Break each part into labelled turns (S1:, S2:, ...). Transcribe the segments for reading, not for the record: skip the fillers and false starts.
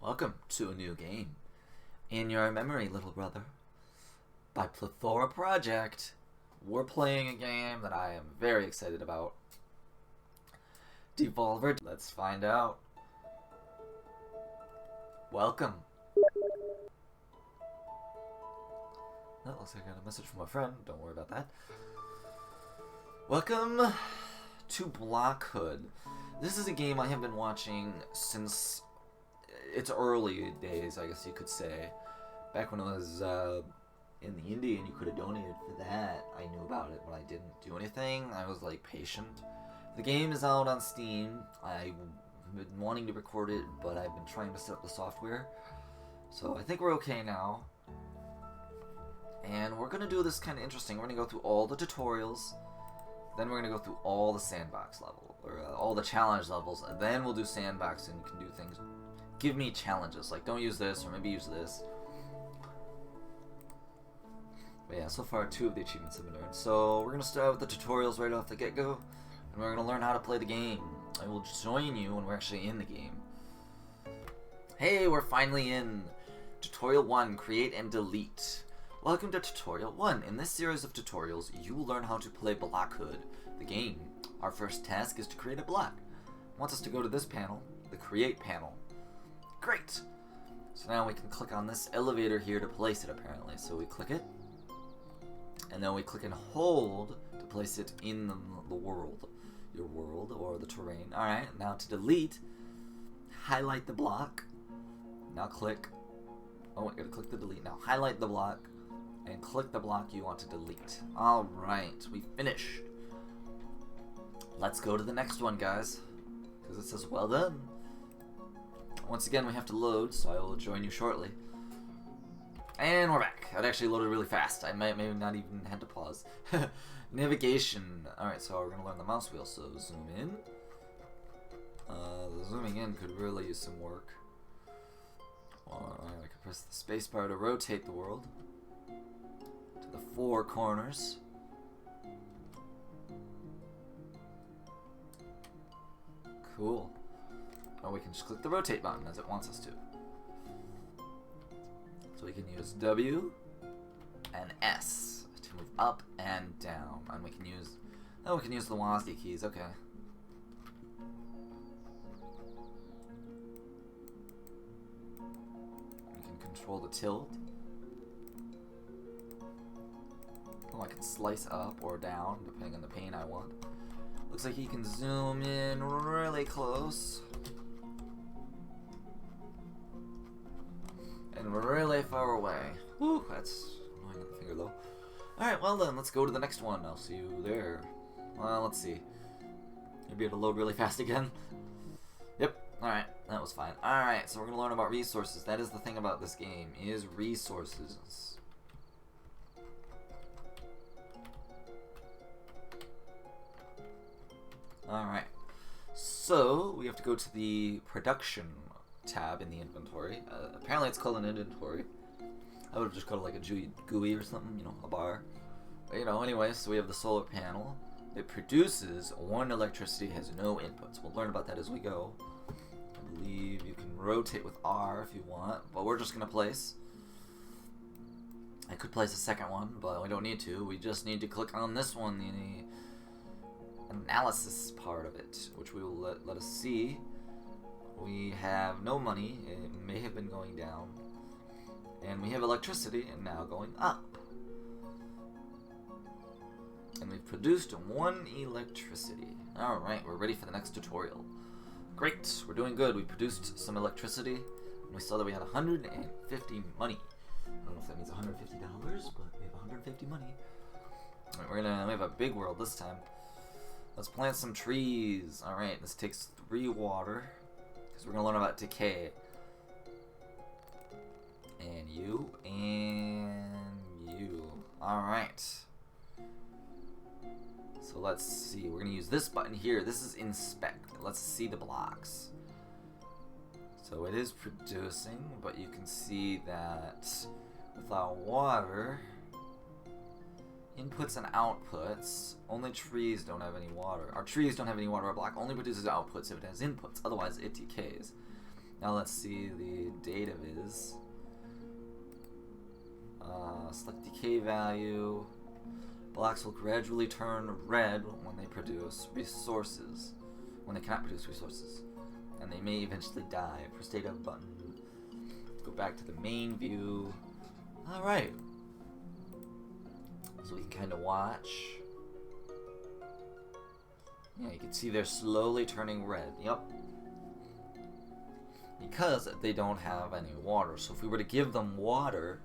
S1: Welcome to a new game. In your memory, little brother. By Plethora Project, we're playing a game that I am very excited about. Devolver, let's find out. Welcome. That looks like I got a message from a friend. Don't worry about that. Welcome to Blockhood. This is a game I have been watching since its early days, I guess you could say. Back when it was in the indie and you could have donated for that, I knew about it, but I didn't do anything. I was like patient. The game is out on Steam. I've been wanting to record it, but I've been trying to set up the software. So I think we're okay now. And we're going to do this kind of interesting. We're going to go through all the tutorials. Then we're going to go through all the sandbox level, or all the challenge levels. And then we'll do sandbox and you can do things. Give me challenges, like don't use this, or maybe use this. But yeah, so far 2 of the achievements have been earned. So we're going to start with the tutorials right off the get-go. And we're going to learn how to play the game. I will join you when we're actually in the game. Hey, we're finally in. Tutorial 1, create and delete. Welcome to Tutorial 1. In this series of tutorials, you will learn how to play Blockhood, the game. Our first task is to create a block. It wants us to go to this panel, the Create panel. Great! So now we can click on this elevator here to place it, apparently. So we click it, and then we click and hold to place it in the world. Your world, or the terrain. Alright, now to delete, highlight the block. Now click. Oh, I gotta click the delete now. Highlight the block, and click the block you want to delete. Alright, we finished. Let's go to the next one, guys. Because it says, well done. Once again, we have to load, so I will join you shortly. And we're back. That actually loaded really fast. I maybe not even had to pause. Navigation. Alright, so we're going to learn the mouse wheel. So zoom in. The zooming in could really use some work. I can press the space bar to rotate the world to the 4 corners. Cool. Or we can just click the rotate button as it wants us to. So we can use W and S to move up and down. And we can use the WASD keys, okay. We can control the tilt. Oh, I can slice up or down depending on the pane I want. Looks like you can zoom in really close. And really far away. Whew, that's annoying on the finger though. Alright, well then, let's go to the next one. I'll see you there. Well, let's see. Maybe it'll load really fast again. Yep, alright, that was fine. Alright, so we're going to learn about resources. That is the thing about this game, is resources. Alright, so we have to go to the production tab in the inventory. Apparently it's called an inventory. I would have just called it like a GUI or something, you know, a bar. But, you know, anyway, so we have the solar panel. It produces 1 electricity, has no inputs. We'll learn about that as we go. I believe you can rotate with R if you want, but we're just going to place. I could place a second one, but we don't need to. We just need to click on this one, the analysis part of it, which we will let us see. We have no money, it may have been going down, and we have electricity, and now going up. And we've produced 1 electricity. Alright, we're ready for the next tutorial. Great, we're doing good. We produced some electricity, and we saw that we had 150 money. I don't know if that means $150, but we have 150 money. Alright, we have a big world this time. Let's plant some trees. Alright, this takes 3 water. We're going to learn about decay. And you. Alright. So let's see. We're going to use this button here. This is inspect. Let's see the blocks. So it is producing, but you can see that without water, inputs and outputs, only trees don't have any water. Our trees don't have any water. Our block only produces outputs if it has inputs, otherwise it decays. Now let's see the data viz. Select decay value. Blocks will gradually turn red when they produce resources. When they cannot produce resources. And they may eventually die. Press data button. Go back to the main view. Alright. So we can kind of watch. Yeah, you can see they're slowly turning red. Yep. Because they don't have any water. So if we were to give them water,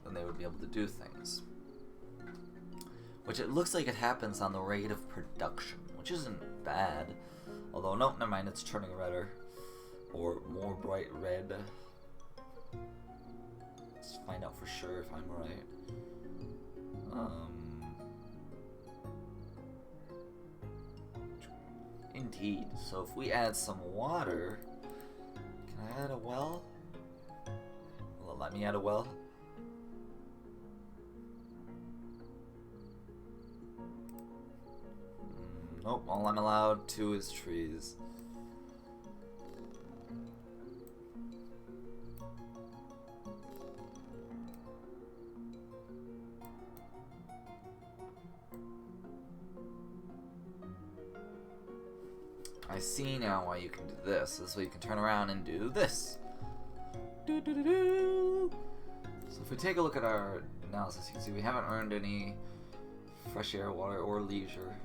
S1: then they would be able to do things. Which it looks like it happens on the rate of production, which isn't bad. Although, no, never mind, it's turning redder. Or more bright red. Let's find out for sure if I'm right. Indeed. So if we add some water, can I add a well? Will it let me add a well? Nope, all I'm allowed to is trees. I see now why you can do this. This way you can turn around and do this. So if we take a look at our analysis, you can see we haven't earned any fresh air, water, or leisure.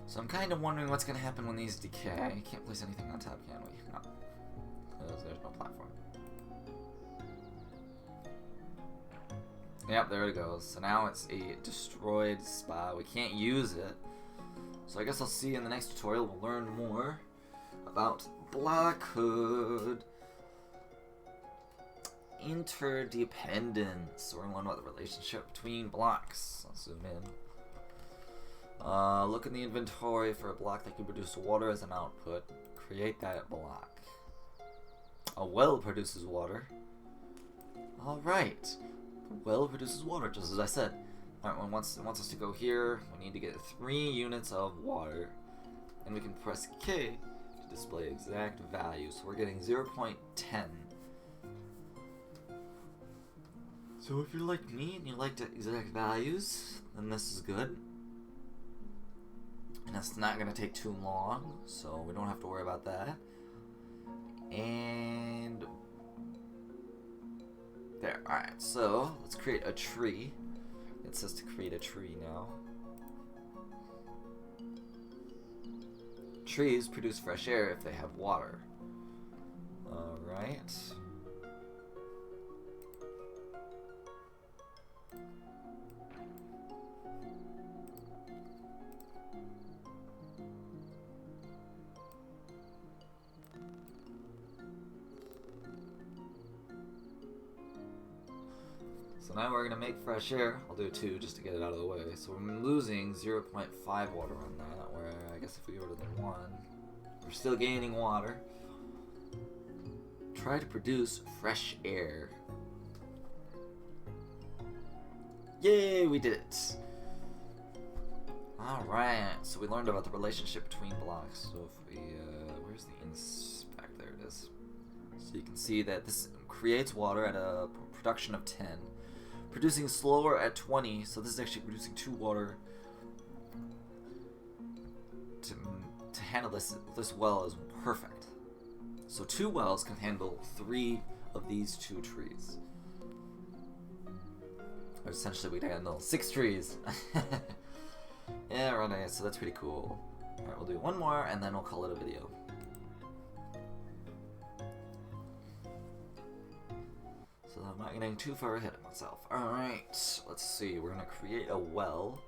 S1: So I'm kind of wondering what's going to happen when these decay. Can't place anything on top, can we? No. There's no platform. Yep, there it goes. So now it's a destroyed spot. We can't use it. So I guess I'll see you in the next tutorial. We'll learn more about Blockhood. Interdependence. We're going to learn about the relationship between blocks. I'll zoom in. Look in the inventory for a block that can produce water as an output. Create that block. A well produces water. Alright. Well produces water, just as I said. Alright, it wants us to go here. We need to get 3 units of water. And we can press K to display exact values. So we're getting 0.10. So if you're like me and you like the exact values, then this is good. And it's not going to take too long, so we don't have to worry about that. And there. Alright, so let's create a tree. It says to create a tree now. Trees produce fresh air if they have water. Alright. So now we're going to make fresh air. I'll do 2 just to get it out of the way. So I'm losing 0.5 water on that, where I guess if we go to the 1, we're still gaining water. Try to produce fresh air. Yay, we did it! Alright, so we learned about the relationship between blocks. So if we, where's the inspect? There it is. So you can see that this creates water at a production of 10. Producing slower at 20, so this is actually producing 2 water to handle this well is perfect. So 2 wells can handle 3 of these 2 trees. Or essentially we'd handle 6 trees. Yeah, right, so that's pretty cool. Alright, we'll do 1 more and then we'll call it a video. So I'm not getting too far ahead of myself. Alright, let's see. We're going to create a well.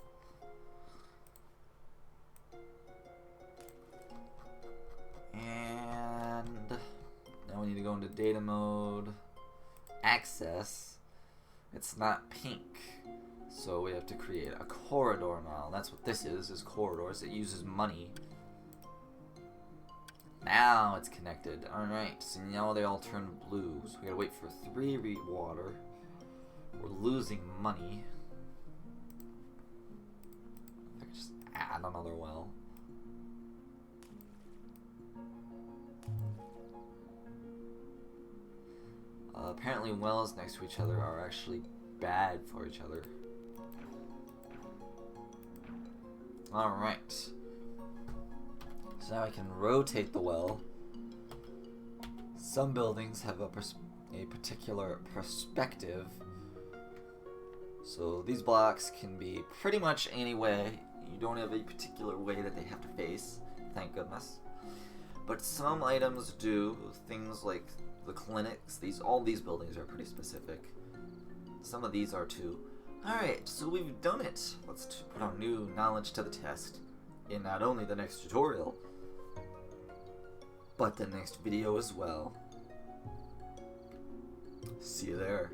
S1: And now we need to go into data mode. Access. It's not pink. So we have to create a corridor now. That's what this is corridors. It uses money. Now it's connected. Alright, so now they all turn blue. So we gotta wait for 3 water. We're losing money. I could just add another well. Apparently wells next to each other are actually bad for each other. Alright. So now I can rotate the well. Some buildings have a particular perspective. So these blocks can be pretty much any way. You don't have a particular way that they have to face, thank goodness. But some items do, things like the clinics. All these buildings are pretty specific. Some of these are too. Alright, so we've done it. Let's put our new knowledge to the test in not only the next tutorial, but the next video as well. See you there.